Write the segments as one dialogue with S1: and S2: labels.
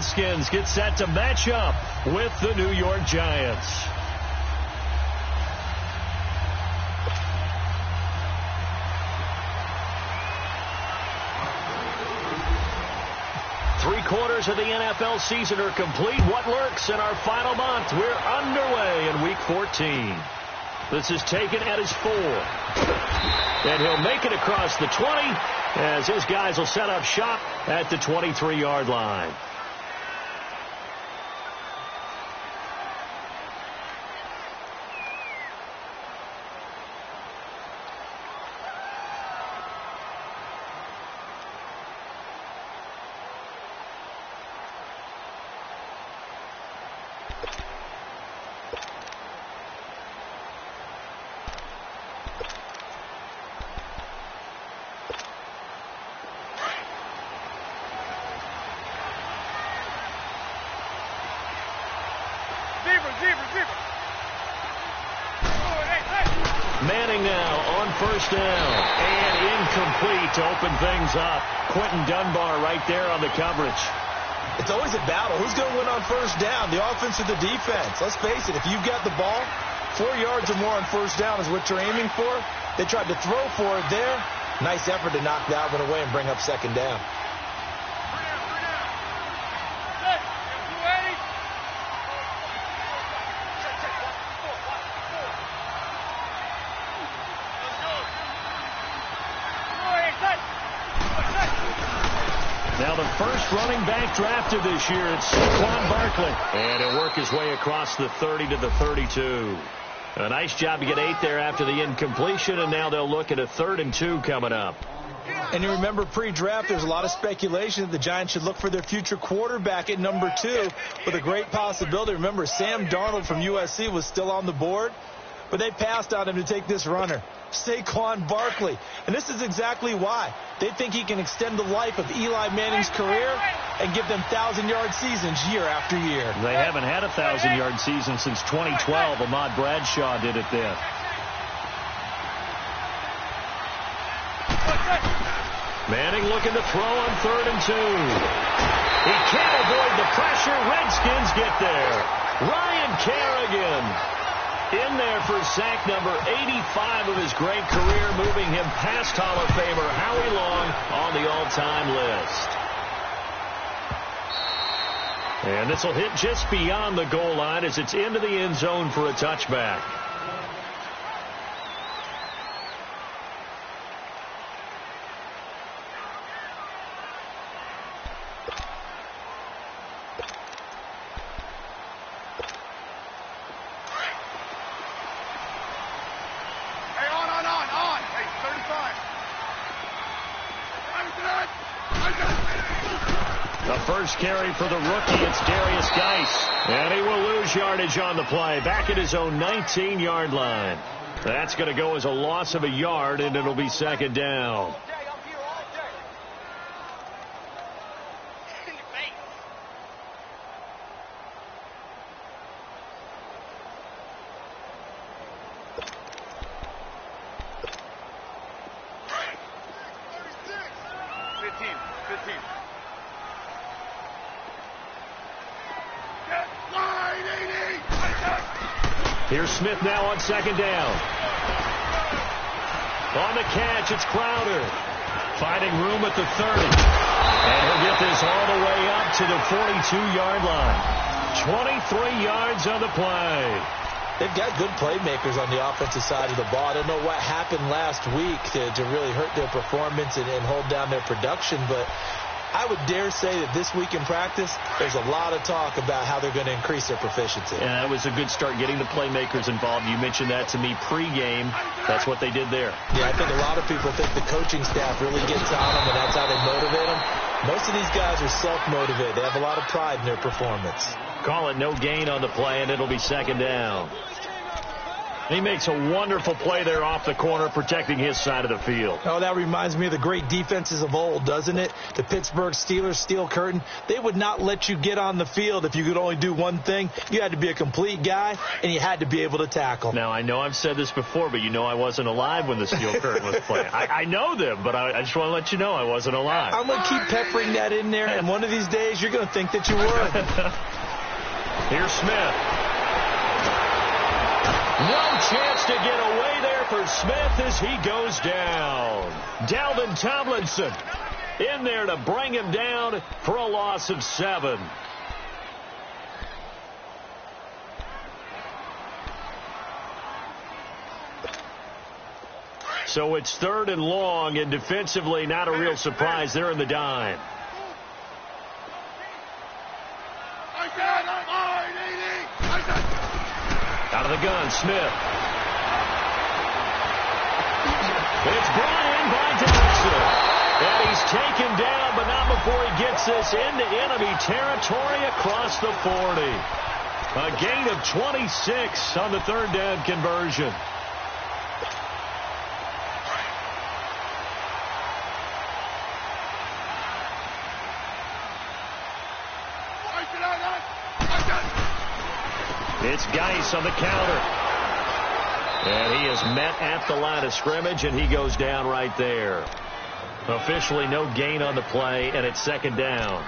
S1: Redskins get set to match up with the New York Giants. Three-quarters of the NFL season are complete. What lurks in our final month? We're underway in Week 14. This is taken at his 4. And he'll make it across the 20 as his guys will set up shop at the 23-yard line. Manning now on first down and incomplete to open things up. Quentin Dunbar right there on the coverage.
S2: It's always a battle. Who's going to win on first down, the offense or the defense? Let's face it, if you've got the ball, 4 yards or more on first down is what you're aiming for. They tried to throw for it there. Nice effort to knock that one away and bring up second down.
S1: Now the first running back drafted this year, it's Saquon Barkley. And he'll work his way across the 30 to the 32. A nice job to get 8 there after the incompletion, and now they'll look at a 3rd and 2 coming up.
S2: And you remember pre-draft, there's a lot of speculation that the Giants should look for their future quarterback at number 2 with a great possibility. Remember, Sam Darnold from USC was still on the board, but they passed on him to take this runner, Saquon Barkley. And this is exactly why. They think he can extend the life of Eli Manning's career and give them 1,000-yard seasons year after year.
S1: They haven't had a 1,000-yard season since 2012. Ahmad Bradshaw did it then. Manning looking to throw on 3rd and 2. He can't avoid the pressure. Redskins get there. Ryan Kerrigan in there for sack number 85 of his great career, moving him past Hall of Famer Howie Long on the all-time list. And this will hit just beyond the goal line as it's into the end zone for a touchback. The first carry for the rookie, it's Darius Geis. And he will lose yardage on the play, back at his own 19-yard line. That's going to go as a loss of a yard, and it'll be second down. Here's Smith now on second down. On the catch, it's Crowder. Finding room at the 30. And he'll get this all the way up to the 42-yard line. 23 yards on the play.
S2: They've got good playmakers on the offensive side of the ball. I don't know what happened last week to really hurt their performance and hold down their production, but I would dare say that this week in practice, there's a lot of talk about how they're going to increase their proficiency.
S1: Yeah, that was a good start, getting the playmakers involved. You mentioned that to me pregame. That's what they did there.
S2: Yeah, I think a lot of people think the coaching staff really gets on them, and that's how they motivate them. Most of these guys are self-motivated. They have a lot of pride in their performance.
S1: Call it no gain on the play, and it'll be second down. He makes a wonderful play there off the corner, protecting his side of the field.
S2: Oh, that reminds me of the great defenses of old, doesn't it? The Pittsburgh Steelers, Steel Curtain. They would not let you get on the field if you could only do one thing. You had to be a complete guy, and you had to be able to tackle.
S1: Now, I know I've said this before, but you know I wasn't alive when the Steel Curtain was playing. I know them, but I just want to let you know I wasn't alive.
S2: I'm going to keep peppering that in there, and one of these days you're going to think that you were.
S1: Here's Smith. No chance to get away there for Smith as he goes down. Dalvin Tomlinson in there to bring him down for a loss of 7. So it's 3rd and long, and defensively not a real surprise. They're in the dime. Out of the gun, Smith. It's brought in by Jackson. And he's taken down, but not before he gets this into enemy territory across the 40. A gain of 26 on the 3rd down conversion. It's Geis on the counter. And he is met at the line of scrimmage, and he goes down right there. Officially no gain on the play, and it's 2nd down.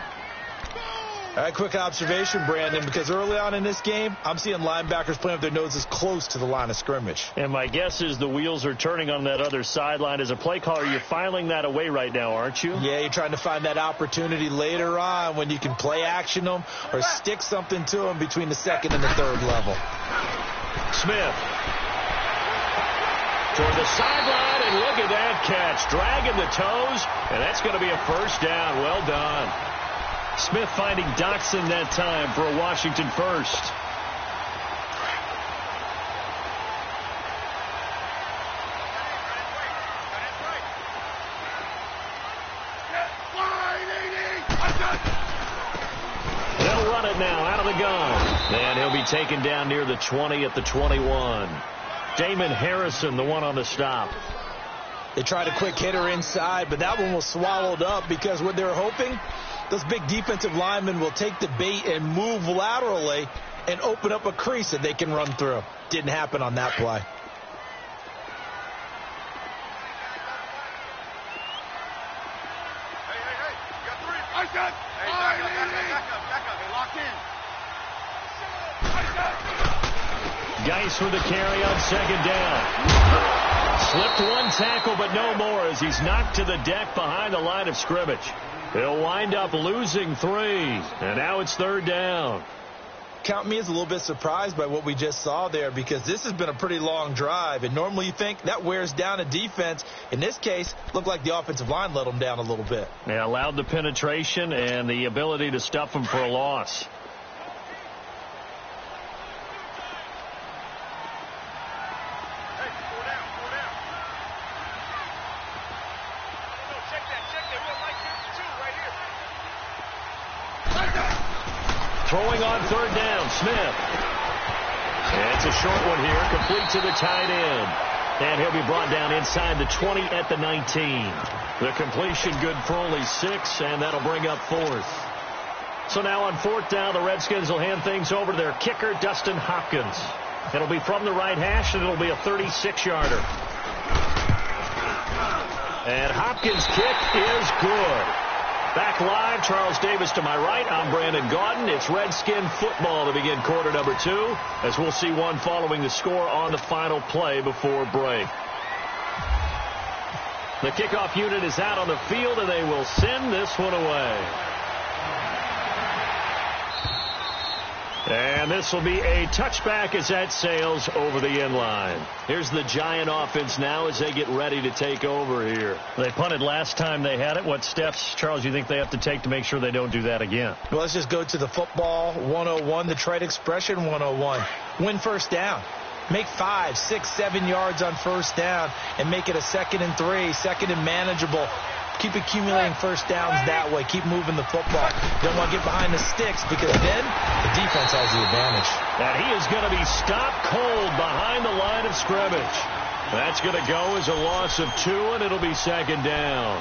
S2: All right, quick observation, Brandon, because early on in this game, I'm seeing linebackers playing with their noses close to the line of scrimmage.
S1: And my guess is the wheels are turning on that other sideline. As a play caller, you're filing that away right now, aren't you?
S2: Yeah, you're trying to find that opportunity later on when you can play action them or stick something to them between the 2nd and the 3rd level.
S1: Smith. Toward the sideline, and look at that catch. Dragging the toes, and that's going to be a 1st down. Well done. Smith finding Doxson that time for a Washington 1st. They'll run it now out of the gun. And he'll be taken down near the 20 at the 21. Damon Harrison, the one on the stop.
S2: They tried a quick hitter inside, but that one was swallowed up because what they're hoping, those big defensive linemen will take the bait and move laterally and open up a crease that they can run through. Didn't happen on that play. Geis
S1: with the carry on 2nd down. Slipped one tackle, but no more as he's knocked to the deck behind the line of scrimmage. He'll wind up losing 3, and now it's 3rd down.
S2: Count me as a little bit surprised by what we just saw there because this has been a pretty long drive, and normally you think that wears down a defense. In this case, looked like the offensive line let them down a little bit.
S1: They allowed the penetration and the ability to stuff them for a loss. Throwing on 3rd down, Smith. And it's a short one here, complete to the tight end. And he'll be brought down inside the 20 at the 19. The completion good for only 6, and that'll bring up 4th. So now on 4th down, the Redskins will hand things over to their kicker, Dustin Hopkins. It'll be from the right hash, and it'll be a 36-yarder. And Hopkins' kick is good. Back live, Charles Davis to my right. I'm Brandon Gaudin. It's Redskin football to begin quarter number 2, as we'll see one following the score on the final play before break. The kickoff unit is out on the field, and they will send this one away. And this will be a touchback as that sails over the end line. Here's the Giant offense now as they get ready to take over here. They punted last time they had it. What steps, Charles, you think they have to take to make sure they don't do that again?
S2: Well, let's just go to the football 101, the trade expression 101. Win 1st down. Make 5, 6, 7 yards on 1st down and make it a 2nd and 3, 2nd and manageable. Keep accumulating first downs that way. Keep moving the football. Don't want to get behind the sticks because then the defense has the advantage.
S1: And he is going to be stopped cold behind the line of scrimmage. That's going to go as a loss of 2, and it'll be second down.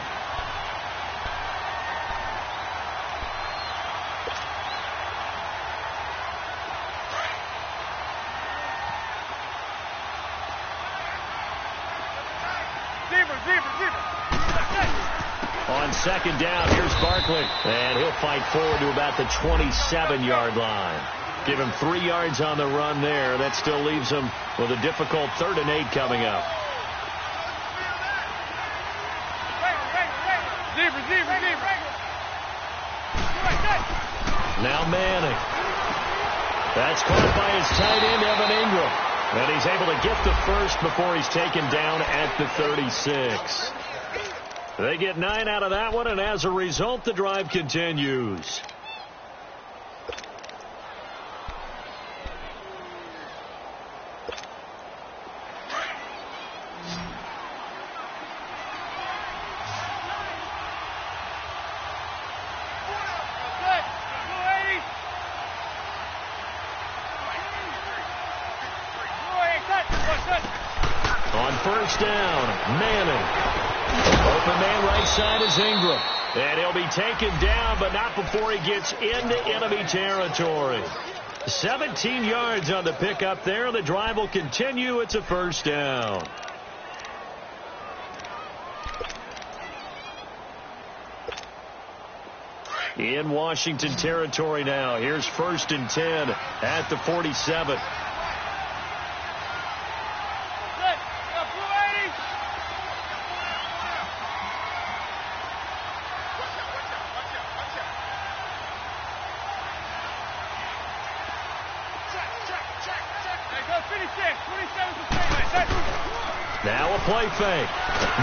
S1: On second down, here's Barkley. And he'll fight forward to about the 27-yard line. Give him 3 yards on the run there. That still leaves him with a difficult 3rd and 8 coming up. Now Manning. That's caught by his tight end, Evan Ingram. And he's able to get the first before he's taken down at the 36. They get 9 out of that one, and as a result, the drive continues. On first down, Manning. Open man right side is Ingram. And he'll be taken down, but not before he gets into enemy territory. 17 yards on the pickup there. The drive will continue. It's a first down. In Washington territory now. Here's 1st and 10 at the 47. Now a play fake.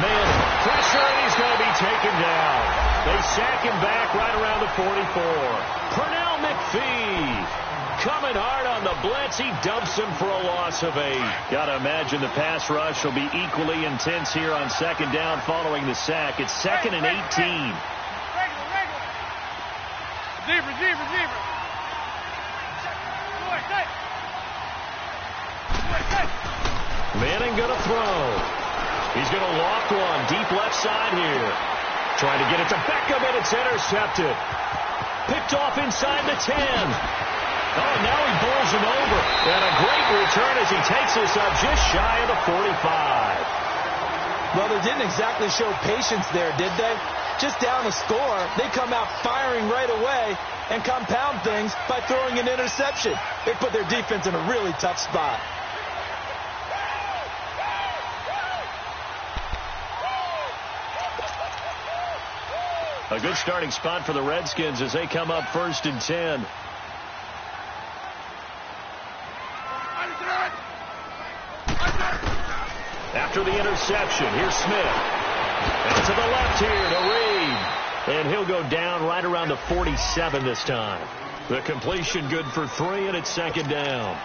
S1: Manning, pressure, and he's going to be taken down. They sack him back right around the 44. Pernell McPhee coming hard on the blitz. He dumps him for a loss of 8. Got to imagine the pass rush will be equally intense here on second down following the sack. It's 2nd and 18. Manning going to throw. He's going to lock one deep left side here. Trying to get it to Beckham, and it's intercepted. Picked off inside the 10. Oh, now he bowls him over. And a great return as he takes this up just shy of the 45.
S2: Well, they didn't exactly show patience there, did they? Just down a score, they come out firing right away and compound things by throwing an interception. They put their defense in a really tough spot.
S1: A good starting spot for the Redskins as they come up 1st and 10. After the interception, here's Smith. And to the left here to Reed. And he'll go down right around the 47 this time. The completion good for 3, and it's 2nd down.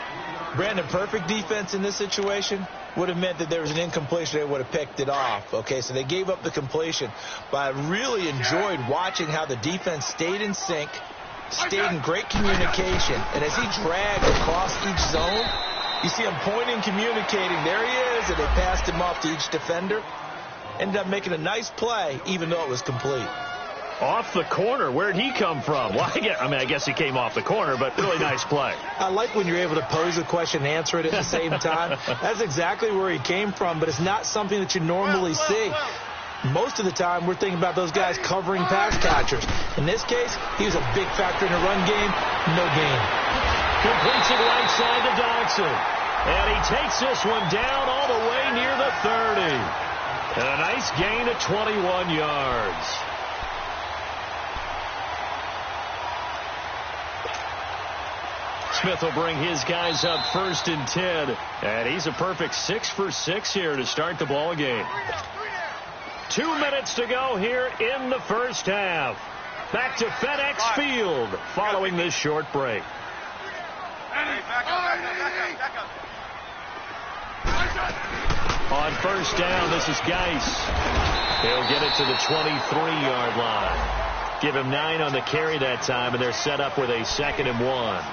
S2: Brandon, perfect defense in this situation would have meant that there was an incompletion. They would have picked it off. Okay, so they gave up the completion. But I really enjoyed watching how the defense stayed in sync, stayed in great communication. And as he dragged across each zone, you see him pointing, communicating. There he is, and they passed him off to each defender. Ended up making a nice play, even though it was complete.
S1: Off the corner. Where'd he come from? Well, I guess he came off the corner, but really nice play.
S2: I like when you're able to pose a question and answer it at the same time. That's exactly where he came from, but it's not something that you normally see. Most of the time, we're thinking about those guys covering pass catchers. In this case, he was a big factor in the run game. No gain.
S1: Completes it right side to Dodson. And he takes this one down all the way near the 30. And a nice gain of 21 yards. Smith will bring his guys up 1st and 10. And he's a perfect 6 for 6 here to start the ball game. 2 minutes to go here in the first half. Back to FedEx Field following this short break.
S3: Back up.
S1: On first down, this is Geis. He'll get it to the 23-yard line. Give him 9 on the carry that time, and they're set up with a 2nd and 1.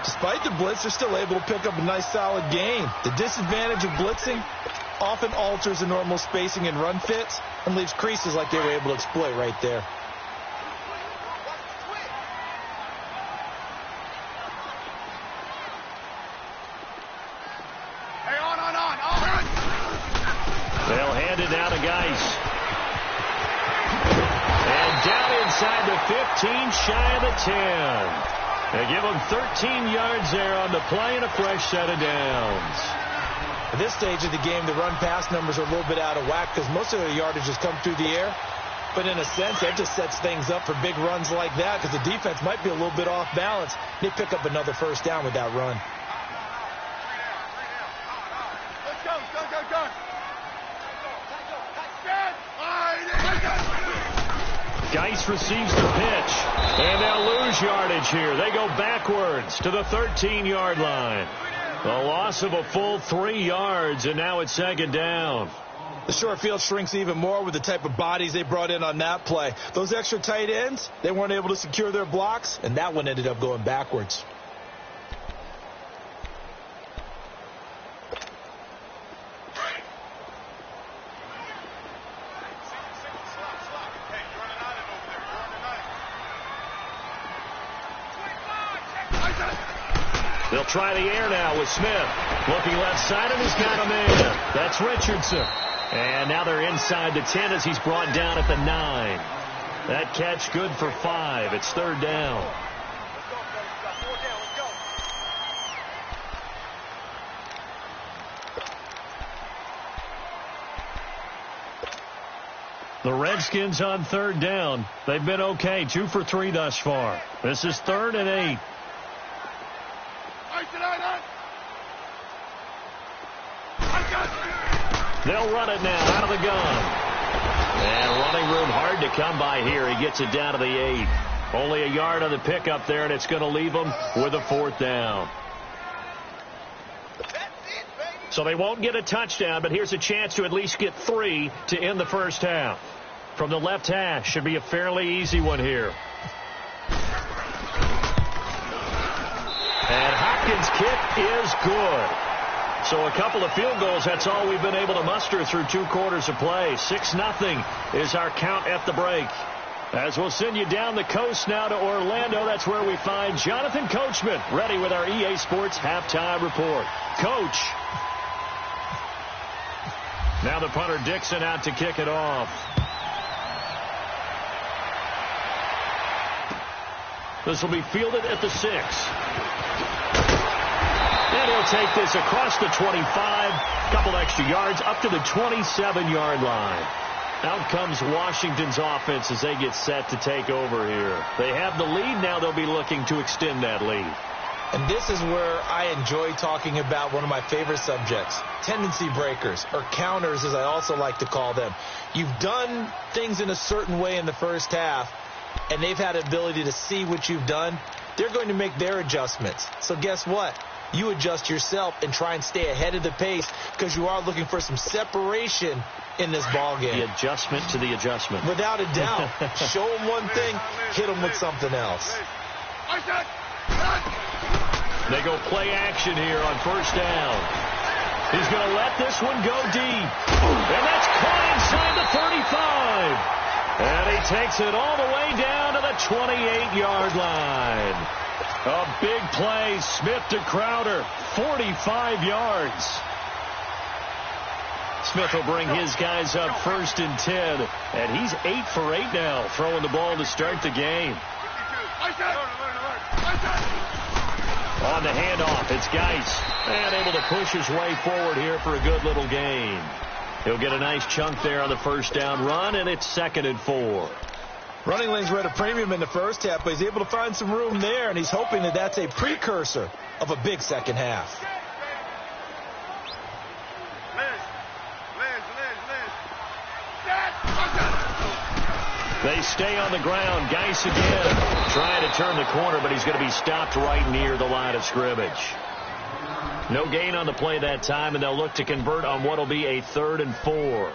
S2: Despite the blitz, they're still able to pick up a nice, solid gain. The disadvantage of blitzing often alters the normal spacing and run fits and leaves creases like they were able to exploit right there.
S1: They'll hand it down to Geis. And down inside the 15, shy of the 10. They give him 13 yards there on the play and a fresh set of downs.
S2: At this stage of the game, the run-pass numbers are a little bit out of whack because most of their yardage has come through the air. But in a sense, that just sets things up for big runs like that because the defense might be a little bit off balance. They pick up another first down with that run.
S3: Let's go.
S1: Geis receives the pitch, and they'll lose yardage here. They go backwards to the 13-yard line. The loss of a full 3 yards, and now it's 2nd down.
S2: The short field shrinks even more with the type of bodies they brought in on that play. Those extra tight ends, they weren't able to secure their blocks, and that one ended up going backwards.
S1: They'll try the air now with Smith. Looking left side, and he's got a man. That's Richardson. And now they're inside the 10 as he's brought down at the 9. That catch good for 5. It's 3rd down. The Redskins on 3rd down. They've been okay. 2 for 3 thus far. This is 3rd and 8. They'll run it now out of the gun. And running room hard to come by here. He gets it down to the 8. Only a yard on the pickup there, and it's going to leave him with a 4th down. So they won't get a touchdown, but here's a chance to at least get 3 to end the first half. From the left hash, should be a fairly easy one here. And Hopkins' kick is good. So a couple of field goals, that's all we've been able to muster through 2 quarters of play. 6-0 is our count at the break. As we'll send you down the coast now to Orlando, that's where we find Jonathan Coachman, ready with our EA Sports halftime report. Coach. Now the punter Dixon out to kick it off. This will be fielded at the 6. And he'll take this across the 25, couple extra yards, up to the 27-yard line. Out comes Washington's offense as they get set to take over here. They have the lead. Now they'll be looking to extend that lead.
S2: And this is where I enjoy talking about one of my favorite subjects, tendency breakers, or counters as I also like to call them. You've done things in a certain way in the first half, and they've had the ability to see what you've done. They're going to make their adjustments. So guess what? You adjust yourself and try and stay ahead of the pace because you are looking for some separation in this ball game.
S1: The adjustment to the adjustment.
S2: Without a doubt. Show them one thing, hit them with something else.
S1: They go play action here on first down. He's going to let this one go deep. And that's caught inside the 35. And he takes it all the way down to the 28-yard line. A big play, Smith to Crowder, 45 yards. Smith will bring his guys up 1st and 10, and he's 8 for 8 now, throwing the ball to start the game. On the handoff, it's Geis, and able to push his way forward here for a good little gain. He'll get a nice chunk there on the first down run, and it's 2nd and 4.
S2: Running lanes were at a premium in the first half, but he's able to find some room there, and he's hoping that that's a precursor of a big second half.
S1: They stay on the ground. Geis again trying to turn the corner, but he's going to be stopped right near the line of scrimmage. No gain on the play that time, and they'll look to convert on what will be a 3rd and 4.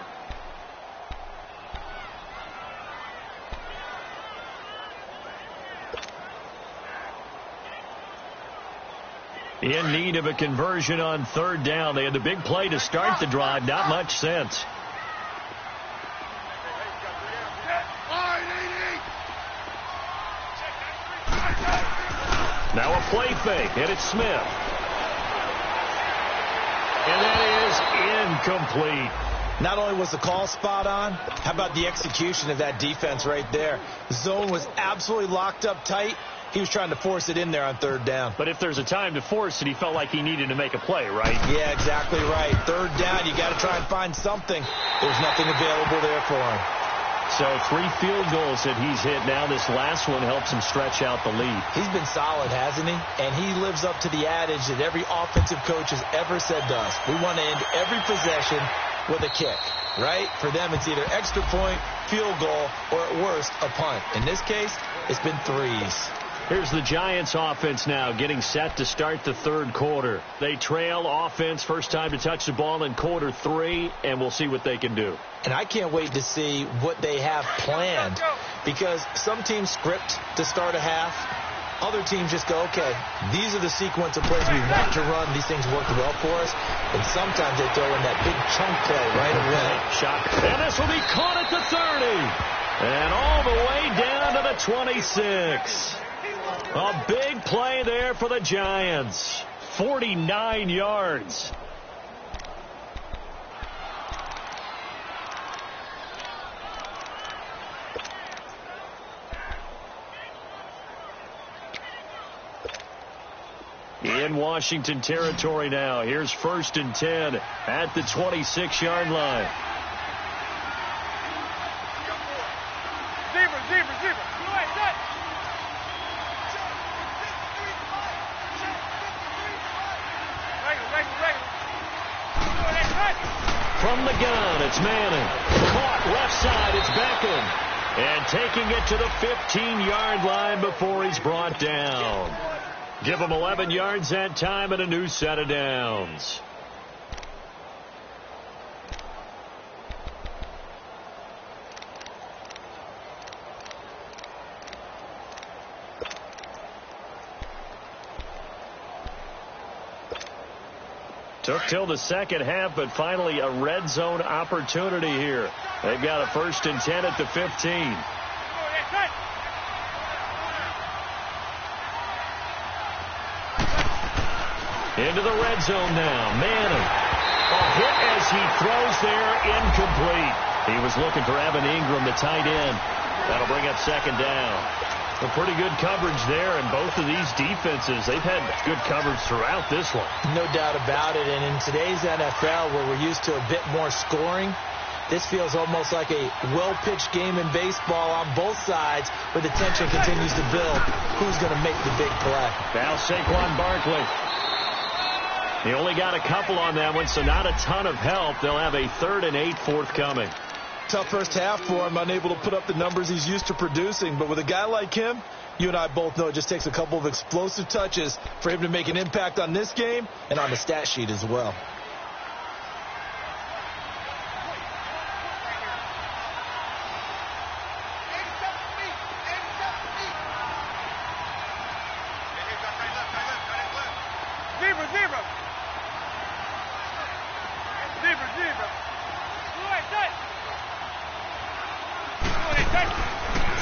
S1: In need of a conversion on 3rd down. They had the big play to start the drive. Not much sense. Now a play fake, and it's Smith. And that is incomplete.
S2: Not only was the call spot on, how about the execution of that defense right there? The zone was absolutely locked up tight. He was trying to force it in there on 3rd down.
S1: But if there's a time to force it, he felt like he needed to make a play, right?
S2: Yeah, exactly right. 3rd down, you got to try and find something. There's nothing available there for him.
S1: So 3 field goals that he's hit now. This last one helps him stretch out the lead.
S2: He's been solid, hasn't he? And he lives up to the adage that every offensive coach has ever said to us. We want to end every possession with a kick, right? For them, it's either extra point, field goal, or at worst, a punt. In this case, it's been 3s.
S1: Here's the Giants offense now getting set to start the 3rd quarter. They trail offense, first time to touch the ball in quarter 3, and we'll see what they can do.
S2: And I can't wait to see what they have planned, because some teams script to start a half. Other teams just go, okay, these are the sequence of plays we want to run. These things work well for us. And sometimes they throw in that big chunk play right away.
S1: Shot. And this will be caught at the 30. And all the way down to the 26. A big play there for the Giants. 49 yards. In Washington territory now. Here's 1st and 10 at the 26-yard line. From the gun, it's Manning. Caught left side, it's Beckham. And taking it to the 15-yard line before he's brought down. Give him 11 yards that time and a new set of downs. Took till the second half, but finally a red zone opportunity here. They've got a 1st and 10 at the 15. Into the red zone now. Manning. A hit as he throws there, incomplete. He was looking for Evan Ingram, the tight end. That'll bring up 2nd down. A pretty good coverage there, and both of these defenses, they've had good coverage throughout this one.
S2: No doubt about it, and in today's NFL, where we're used to a bit more scoring, this feels almost like a well-pitched game in baseball on both sides, where the tension continues to build. Who's going to make the big play?
S1: Now Saquon Barkley. He only got a couple on that one, so not a ton of help. They'll have a 3rd and 8 forthcoming.
S2: Tough first half for him, unable to put up the numbers he's used to producing. But with a guy like him, you and I both know it just takes a couple of explosive touches for him to make an impact on this game and on the stat sheet as well.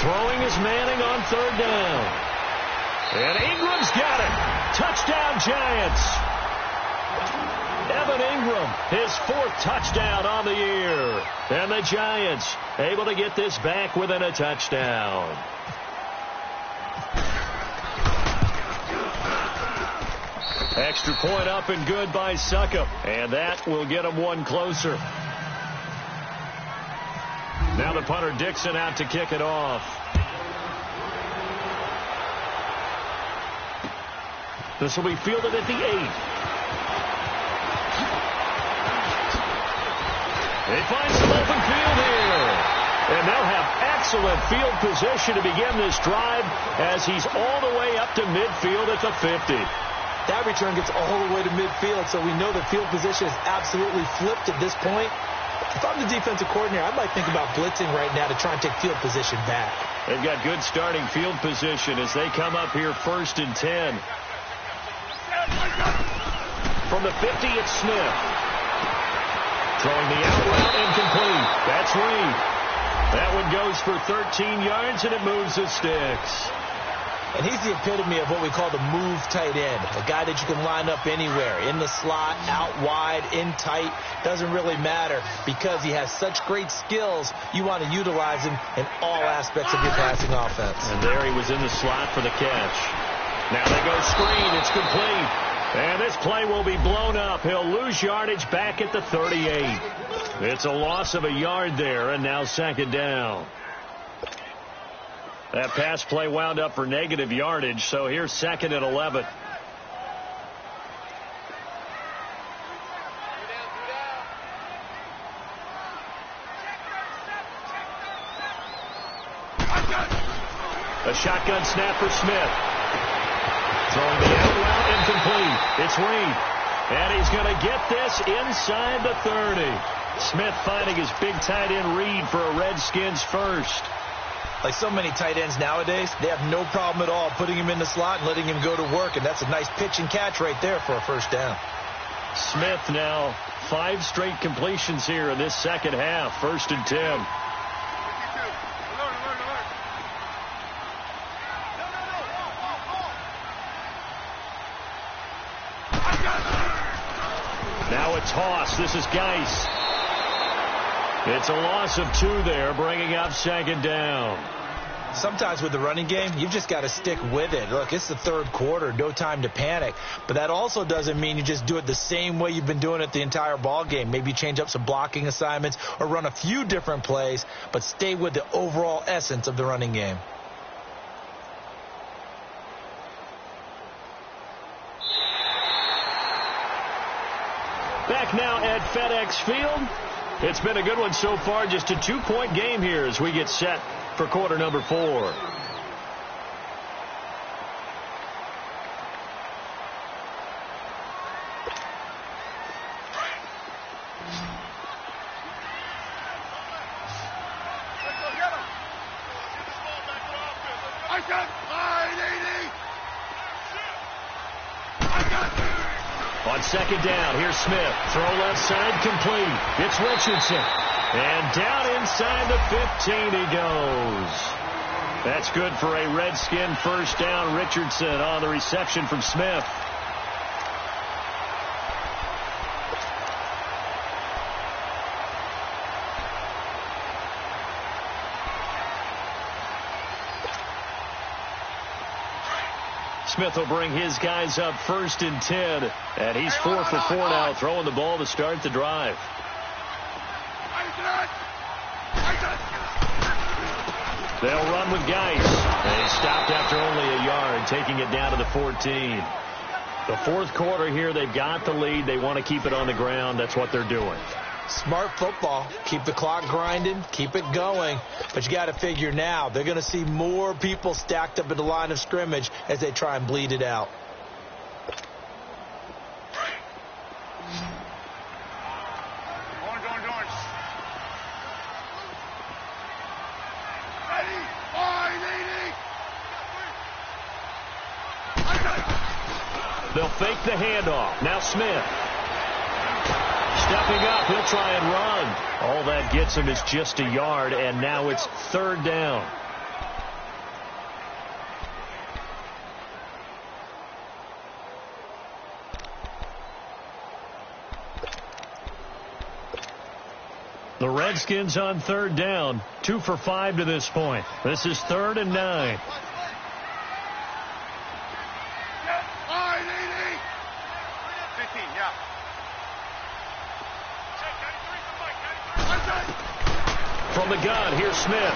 S1: Throwing is Manning on 3rd down. And Ingram's got it. Touchdown, Giants. Evan Ingram, his 4th touchdown on the year. And the Giants able to get this back within a touchdown. Extra point up and good by Suckup. And that will get him one closer. Now the punter Dixon out to kick it off. This will be fielded at the 8. They find some open field here. And they'll have excellent field position to begin this drive as he's all the way up to midfield at the 50.
S2: That return gets all the way to midfield, so we know the field position is absolutely flipped at this point. If I'm the defensive coordinator, I might think about blitzing right now to try and take field position back.
S1: They've got good starting field position as they come up here 1st and 10. From the 50, it's Smith. Throwing the out route, incomplete. That's Reed. That one goes for 13 yards, and it moves the sticks.
S2: And he's the epitome of what we call the move tight end. A guy that you can line up anywhere. In the slot, out wide, in tight. Doesn't really matter because he has such great skills. You want to utilize him in all aspects of your passing offense.
S1: And there he was in the slot for the catch. Now they go screen. It's complete. And this play will be blown up. He'll lose yardage back at the 38. It's a loss of a yard there, and now 2nd down. That pass play wound up for negative yardage, so here's 2nd and 11. A shotgun snap for Smith. Throwing the out route, incomplete. It's Reed. And he's going to get this inside the 30. Smith finding his big tight end Reed for a Redskins first.
S2: Like so many tight ends nowadays, they have no problem at all putting him in the slot and letting him go to work. And that's a nice pitch and catch right there for a 1st down.
S1: Smith now 5 straight completions here in this 2nd half. 1st and 10. Now a toss. This is Geis. It's a loss of 2 there, bringing up 2nd down.
S2: Sometimes with the running game, you've just got to stick with it. Look, it's the 3rd quarter, no time to panic. But that also doesn't mean you just do it the same way you've been doing it the entire ball game. Maybe change up some blocking assignments or run a few different plays, but stay with the overall essence of the running game.
S1: Back now at FedEx Field. It's been a good one so far. Just a 2-point game here as we get set for quarter number 4. On 2nd down, here's Smith. Throw left side, complete. It's Richardson. And down inside the 15 he goes. That's good for a Redskin 1st down. Richardson on the reception from Smith. Smith will bring his guys up 1st and 10. And he's 4 for 4 now, throwing the ball to start the drive. They'll run with Geis. And he stopped after only a yard, taking it down to the 14. The 4th quarter here, they've got the lead. They want to keep it on the ground. That's what they're doing.
S2: Smart football. Keep the clock grinding. Keep it going. But you got to figure now, they're going to see more people stacked up at the line of scrimmage as they try and bleed it out.
S1: They'll fake the handoff. Now Smith. Stepping up, he'll try and run. All that gets him is just a yard, and now it's 3rd down. The Redskins on 3rd down, 2 for 5 to this point. This is 3rd and 9. From the gun, here's Smith.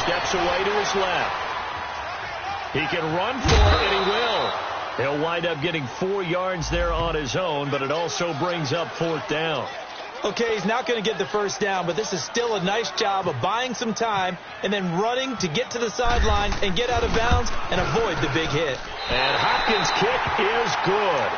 S1: Steps away to his left. He can run for it, and he will. He'll wind up getting 4 yards there on his own, but it also brings up 4th down.
S2: Okay, he's not going to get the first down, but this is still a nice job of buying some time and then running to get to the sideline and get out of bounds and avoid the big hit.
S1: And Hopkins' kick is good.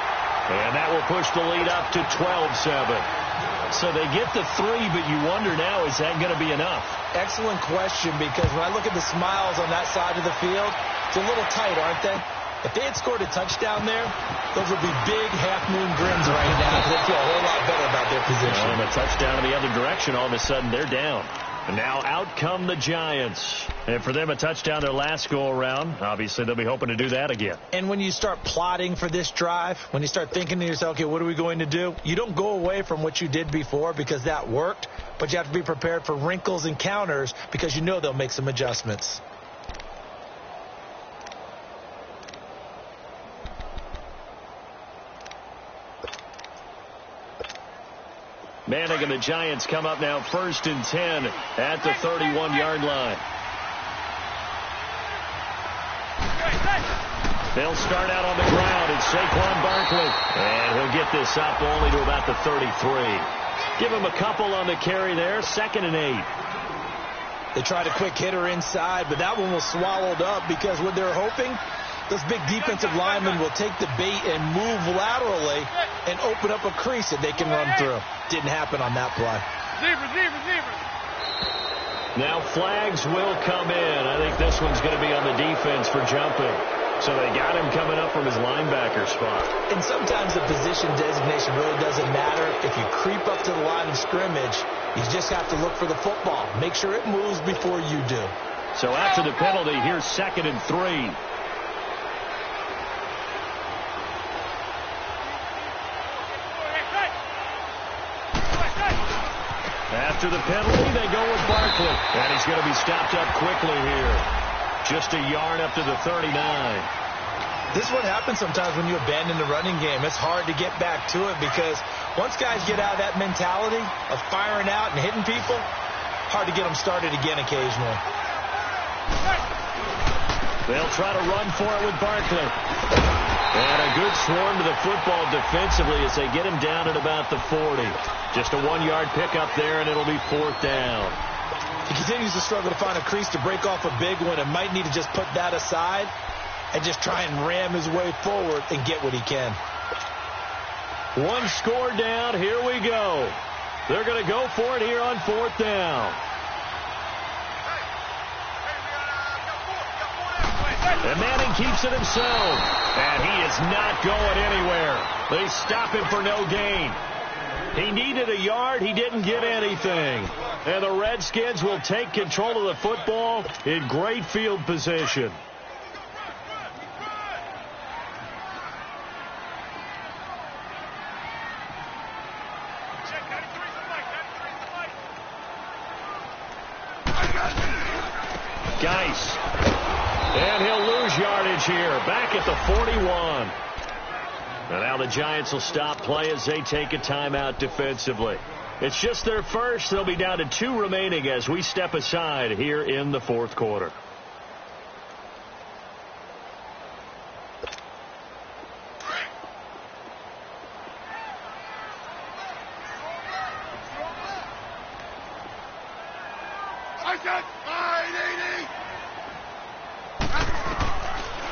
S1: And that will push the lead up to 12-7. So they get the 3, but you wonder now, is that going to be enough?
S2: Excellent question, because when I look at the smiles on that side of the field, it's a little tight, aren't they? If they had scored a touchdown there, those would be big half-moon grins right now. They'd feel a whole lot better about their position.
S1: And a touchdown in the other direction, all of a sudden they're down. And now out come the Giants. And for them, a touchdown their last go-around. Obviously, they'll be hoping to do that again.
S2: And when you start plotting for this drive, when you start thinking to yourself, okay, what are we going to do? You don't go away from what you did before because that worked, but you have to be prepared for wrinkles and counters because you know they'll make some adjustments.
S1: Manning and the Giants come up now 1st and 10 at the 31-yard line. They'll start out on the ground. It's Saquon Barkley. And he'll get this up only to about the 33. Give him a couple on the carry there. 2nd and 8.
S2: They tried a quick hitter inside, but that one was swallowed up because what they're hoping, those big defensive linemen will take the bait and move laterally and open up a crease that they can run through. Didn't happen on that play.
S1: Now flags will come in. I think this one's going to be on the defense for jumping. So they got him coming up from his linebacker spot.
S2: And sometimes the position designation really doesn't matter. If you creep up to the line of scrimmage, you just have to look for the football. Make sure it moves before you do.
S1: So after the penalty, here's 2nd and 3. After the penalty, they go with Barkley. And he's going to be stopped up quickly here. Just a yard up to the 39.
S2: This is what happens sometimes when you abandon the running game. It's hard to get back to it because once guys get out of that mentality of firing out and hitting people, hard to get them started again occasionally.
S1: They'll try to run for it with Barkley. And a good swarm to the football defensively as they get him down at about the 40. Just a 1-yard pickup there, and it'll be 4th down.
S2: He continues to struggle to find a crease to break off a big one and might need to just put that aside and just try and ram his way forward and get what he can.
S1: 1 score down. Here we go. They're going to go for it here on 4th down. And Manning keeps it himself. And he is not going anywhere. They stop him for no gain. He needed a yard. He didn't get anything. And the Redskins will take control of the football in great field position. Geis. And he'll lose yardage here. Back at the 41. And now the Giants will stop play as they take a timeout defensively. It's just their first. They'll be down to 2 remaining as we step aside here in the 4th quarter.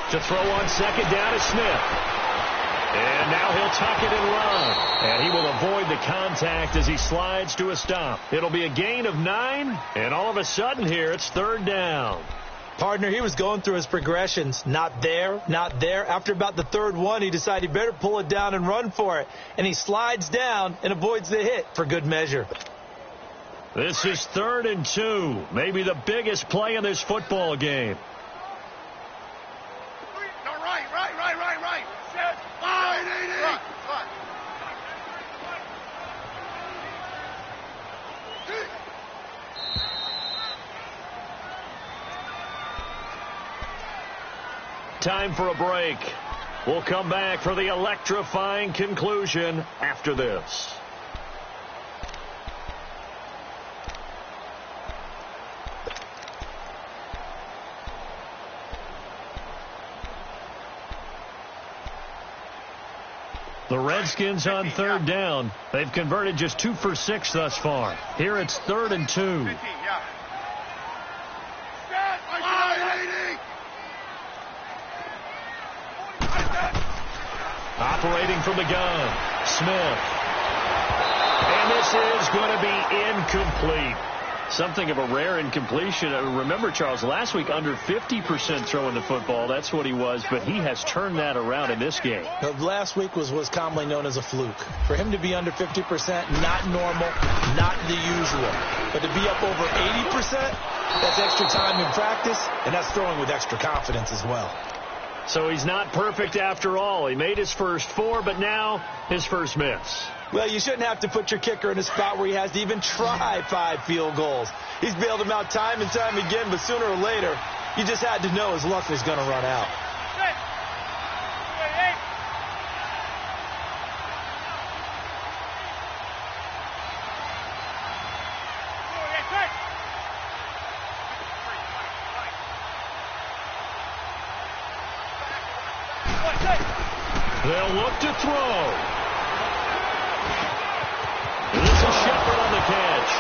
S1: To throw on 2nd down is Smith. And now he'll tuck it and run. And he will avoid the contact as he slides to a stop. It'll be a gain of 9. And all of a sudden here, it's 3rd down.
S2: Partner, he was going through his progressions. Not there, not there. After about the 3rd one, he decided he better pull it down and run for it. And he slides down and avoids the hit for good measure.
S1: This is 3rd and 2. Maybe the biggest play in this football game. Time for a break. We'll come back for the electrifying conclusion after this. The Redskins on third down. They've converted just 2 for 6 thus far. Here it's 3rd and 2. Operating from the gun, Smith. And this is going to be incomplete. Something of a rare incompletion. Remember, Charles, last week under 50% throwing the football. That's what he was, but he has turned that around in this game.
S2: Last week was commonly known as a fluke. For him to be under 50%, not normal, not the usual. But to be up over 80%, that's extra time in practice, and that's throwing with extra confidence as well.
S1: So he's not perfect after all. He made his first 4, but now his first miss.
S2: Well, you shouldn't have to put your kicker in a spot where he has to even try 5 field goals. He's bailed them out time and time again, but sooner or later, you just had to know his luck was going to run out.
S1: They'll look to throw. This is Shepard on the catch.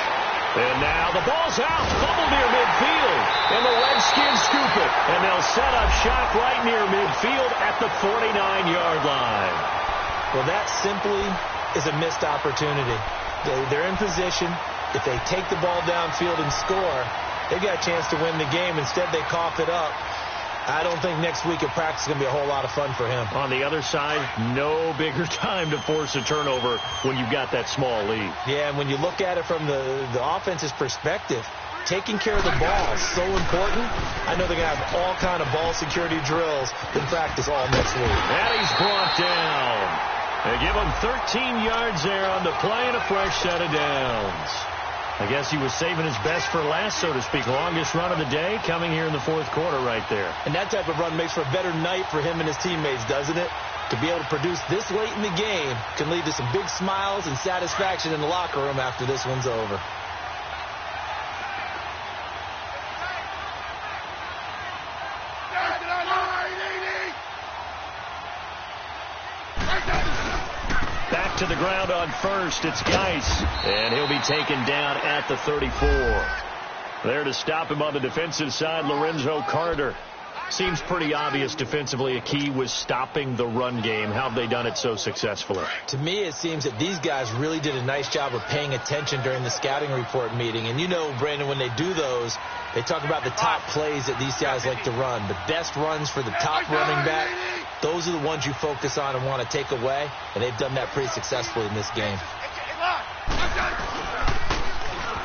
S1: And now the ball's out. Fumble near midfield. And the Redskins scoop it. And they'll set up shop right near midfield at the 49-yard line.
S2: Well, that simply is a missed opportunity. They're in position. If they take the ball downfield and score, they've got a chance to win the game. Instead, they cough it up. I don't think next week at practice is going to be a whole lot of fun for him.
S1: On the other side, no bigger time to force a turnover when you've got that small lead.
S2: Yeah, and when you look at it from the offense's perspective, taking care of the ball is so important. I know they're going to have all kind of ball security drills in practice all next week.
S1: And he's brought down. They give him 13 yards there on the play and a fresh set of downs. I guess he was saving his best for last, so to speak. Longest run of the day coming here in the 4th quarter right there.
S2: And that type of run makes for a better night for him and his teammates, doesn't it? To be able to produce this late in the game can lead to some big smiles and satisfaction in the locker room after this one's over.
S1: Back to the ground on first. It's Geis. And he'll be taken down at the 34. There to stop him on the defensive side, Lorenzo Carter. Seems pretty obvious defensively a key was stopping the run game. How have they done it so successfully?
S2: To me, it seems that these guys really did a nice job of paying attention during the scouting report meeting. And you know, Brandon, when they do those, they talk about the top plays that these guys like to run. The best runs for the top running back, those are the ones you focus on and want to take away. And they've done that pretty successfully in this game.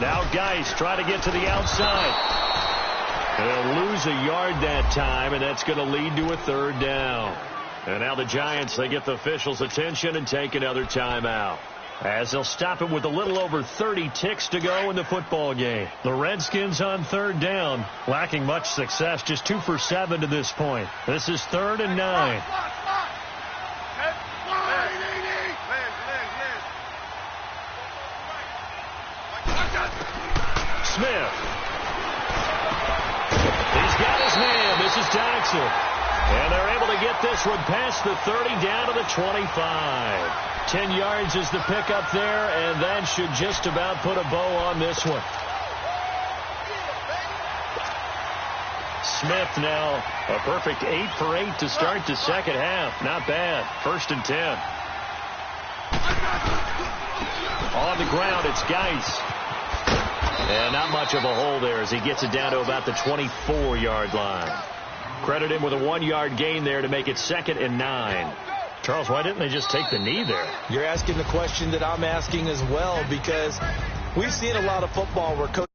S1: Now Geis trying to get to the outside. They'll lose a yard that time, and that's going to lead to a 3rd down. And now the Giants, they get the officials' attention and take another timeout, as they'll stop it with a little over 30 ticks to go in the football game. The Redskins on 3rd down, lacking much success, just 2 for 7 to this point. This is 3rd and 9. Smith. He's got his man. This is Jackson. And they're able to get this one past the 30 down to the 25. 10 yards is the pickup there, and that should just about put a bow on this one. Smith now a perfect 8 for 8 to start the second half. Not bad. 1st and 10. On the ground, it's Geis. And not much of a hole there as he gets it down to about the 24-yard line. Credit him with a 1-yard gain there to make it 2nd and 9. Charles, why didn't they just take the knee there?
S2: You're asking the question that I'm asking as well, because we've seen a lot of football where coaches